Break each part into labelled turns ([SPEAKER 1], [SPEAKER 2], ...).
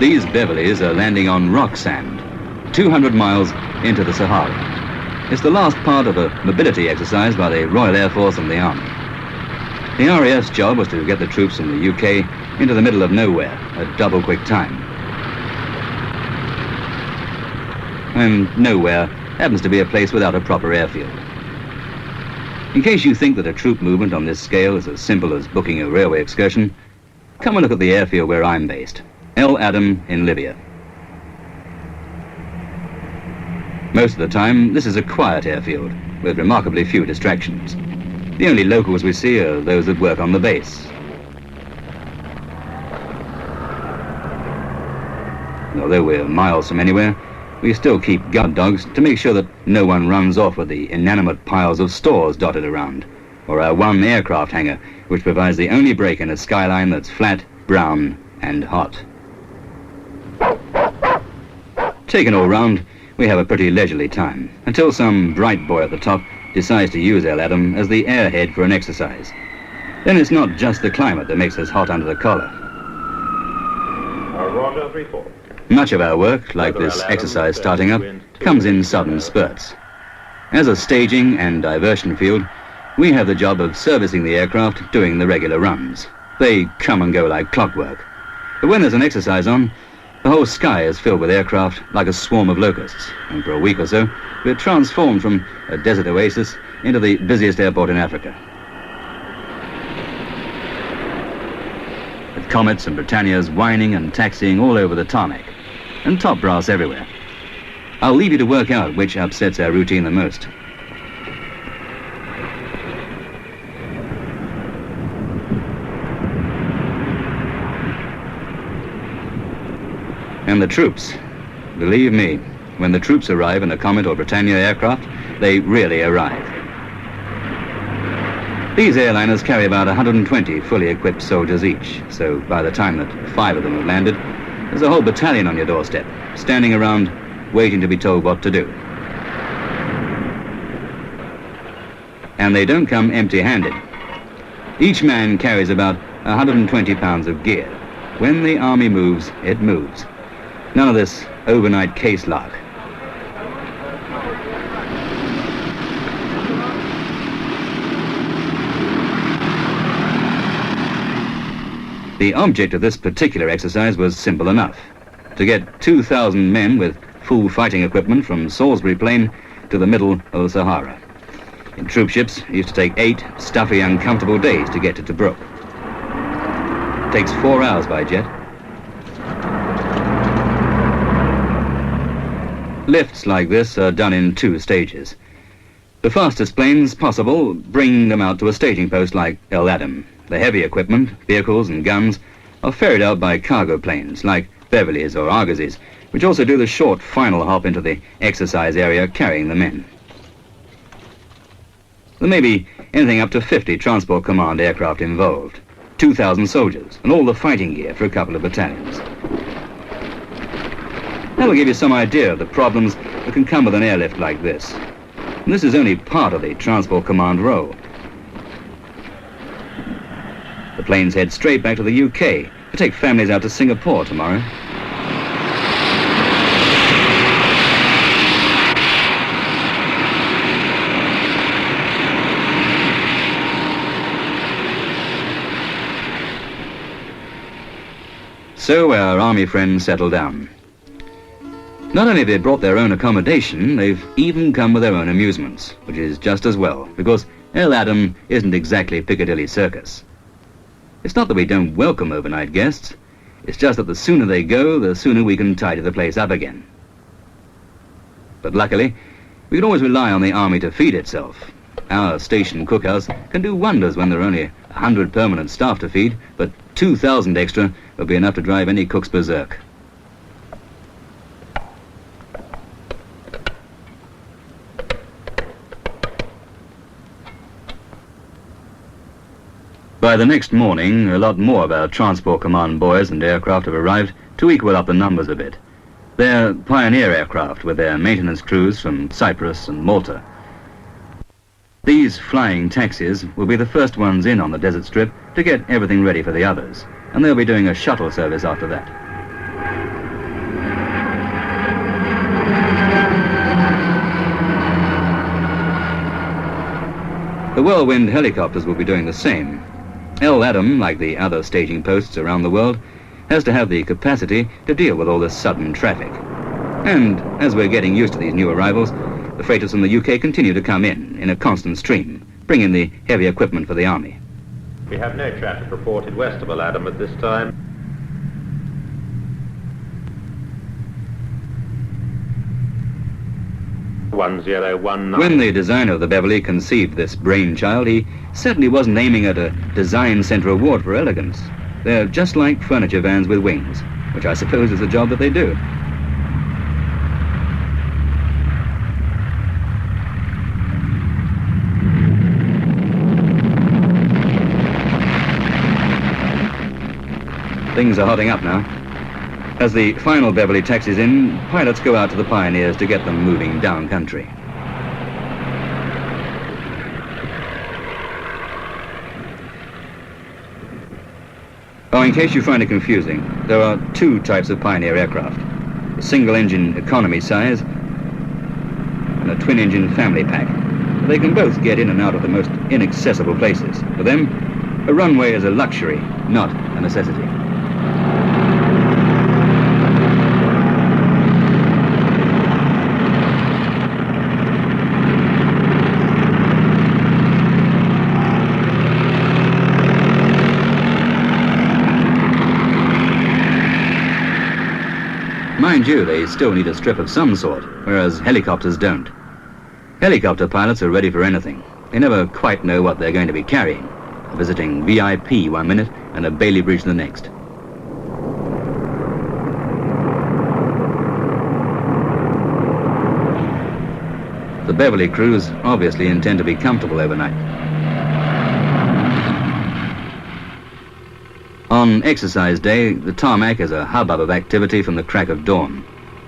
[SPEAKER 1] These Beverleys are landing on rock sand, 200 miles into the Sahara. It's the last part of a mobility exercise by the Royal Air Force and the Army. The RAF's job was to get the troops from the UK into the middle of nowhere at double quick time. And nowhere happens to be a place without a proper airfield. In case you think that a troop movement on this scale is as simple as booking a railway excursion, come and look at the airfield where I'm based, El-Adem in Libya. Most of the time, this is a quiet airfield with remarkably few distractions. The only locals we see are those that work on the base. Although we're miles from anywhere, we still keep guard dogs to make sure that no one runs off with the inanimate piles of stores dotted around, or our one aircraft hangar, which provides the only break in a skyline that's flat, brown, and hot. Taken all round, we have a pretty leisurely time, until some bright boy at the top decides to use El-Adem as the airhead for an exercise. Then it's not just the climate that makes us hot under the collar.
[SPEAKER 2] Roger, 3-4.
[SPEAKER 1] Much of our work, like this exercise starting up, comes in sudden spurts. As a staging and diversion field, we have the job of servicing the aircraft doing the regular runs. They come and go like clockwork. But when there's an exercise on, the whole sky is filled with aircraft like a swarm of locusts, and for a week or so, we're transformed from a desert oasis into the busiest airport in Africa. With Comets and Britannias whining and taxiing all over the tarmac, and top brass everywhere. I'll leave you to work out which upsets our routine the most. And the troops. Believe me, when the troops arrive in a Comet or Britannia aircraft, they really arrive. These airliners carry about 120 fully equipped soldiers each, so by the time that 5 of them have landed, there's a whole battalion on your doorstep, standing around, waiting to be told what to do. And they don't come empty-handed. Each man carries about 120 pounds of gear. When the army moves, it moves. None of this overnight case lark. The object of this particular exercise was simple enough: to get 2,000 men with full fighting equipment from Salisbury Plain to the middle of the Sahara. In troopships, it used to take 8 stuffy, uncomfortable days to get to Tobruk. It takes 4 hours by jet. Lifts like this are done in 2 stages. The fastest planes possible bring them out to a staging post like El-Adem. The heavy equipment, vehicles and guns, are ferried out by cargo planes like Beverleys or Argosies, which also do the short final hop into the exercise area carrying the men. There may be anything up to 50 Transport Command aircraft involved, 2,000 soldiers, and all the fighting gear for a couple of battalions. That'll give you some idea of the problems that can come with an airlift like this. And this is only part of the Transport Command role. The planes head straight back to the UK to take families out to Singapore tomorrow. So our army friends settle down. Not only have they brought their own accommodation, they've even come with their own amusements, which is just as well, because El-Adem isn't exactly Piccadilly Circus. It's not that we don't welcome overnight guests, it's just that the sooner they go, the sooner we can tidy the place up again. But luckily, we can always rely on the army to feed itself. Our station cookhouse can do wonders when there are only 100 permanent staff to feed, but 2,000 extra will be enough to drive any cooks berserk. By the next morning, a lot more of our Transport Command boys and aircraft have arrived to equal up the numbers a bit. They're pioneer aircraft with their maintenance crews from Cyprus and Malta. These flying taxis will be the first ones in on the desert strip to get everything ready for the others, and they'll be doing a shuttle service after that. The Whirlwind helicopters will be doing the same. El-Adem, like the other staging posts around the world, has to have the capacity to deal with all this sudden traffic. And as we're getting used to these new arrivals, the freighters from the UK continue to come in a constant stream, bringing the heavy equipment for the army.
[SPEAKER 2] We have no traffic reported west of El-Adem at this time.
[SPEAKER 1] When the designer of the Beverley conceived this brainchild, he certainly wasn't aiming at a design centre award for elegance. They're just like furniture vans with wings, which I suppose is the job that they do. Things are hotting up now. As the final Beverley taxis in, pilots go out to the Pioneers to get them moving down country. Oh, in case you find it confusing, there are two types of Pioneer aircraft. A single-engine economy size and a twin-engine family pack. They can both get in and out of the most inaccessible places. For them, a runway is a luxury, not a necessity. Mind you, they still need a strip of some sort, whereas helicopters don't. Helicopter pilots are ready for anything. They never quite know what they're going to be carrying. Visiting VIP one minute and a Bailey Bridge the next. The Beverley crews obviously intend to be comfortable overnight. On exercise day, the tarmac is a hubbub of activity from the crack of dawn.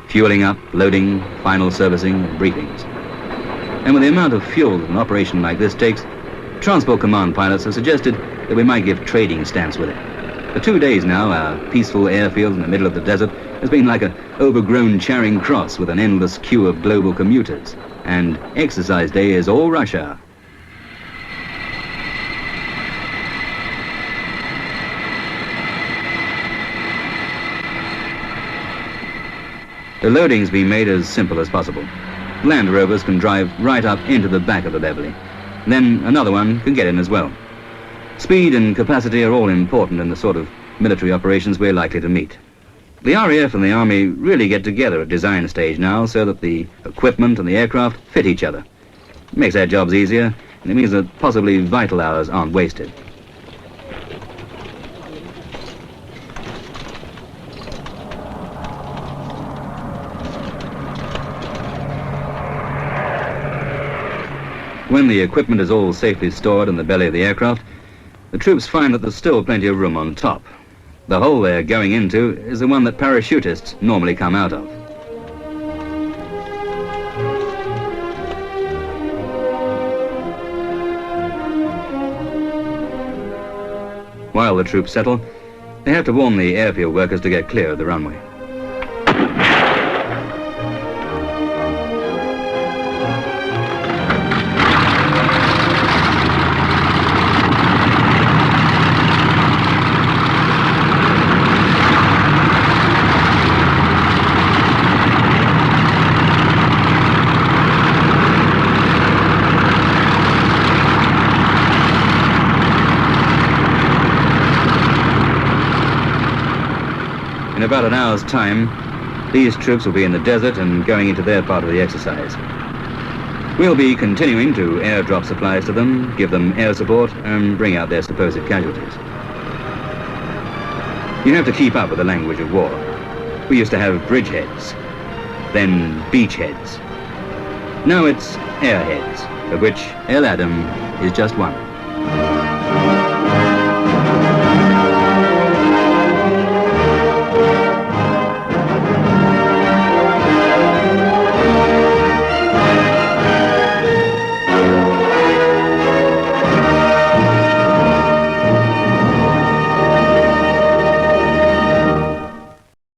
[SPEAKER 1] Fueling up, loading, final servicing, and briefings. And with the amount of fuel that an operation like this takes, Transport Command pilots have suggested that we might give trading stamps with it. For 2 days now, our peaceful airfield in the middle of the desert has been like an overgrown Charing Cross with an endless queue of global commuters. And exercise day is all rush hour. The loading's been made as simple as possible. Land Rovers can drive right up into the back of the Beverley. Then another one can get in as well. Speed and capacity are all important in the sort of military operations we're likely to meet. The RAF and the Army really get together at design stage now so that the equipment and the aircraft fit each other. It makes their jobs easier, and it means that possibly vital hours aren't wasted. When the equipment is all safely stored in the belly of the aircraft, the troops find that there's still plenty of room on top. The hole they're going into is the one that parachutists normally come out of. While the troops settle, they have to warn the airfield workers to get clear of the runway. In about an hour's time, these troops will be in the desert and going into their part of the exercise. We'll be continuing to airdrop supplies to them, give them air support, and bring out their supposed casualties. You have to keep up with the language of war. We used to have bridgeheads, then beachheads. Now it's airheads, of which El-Adem is just one.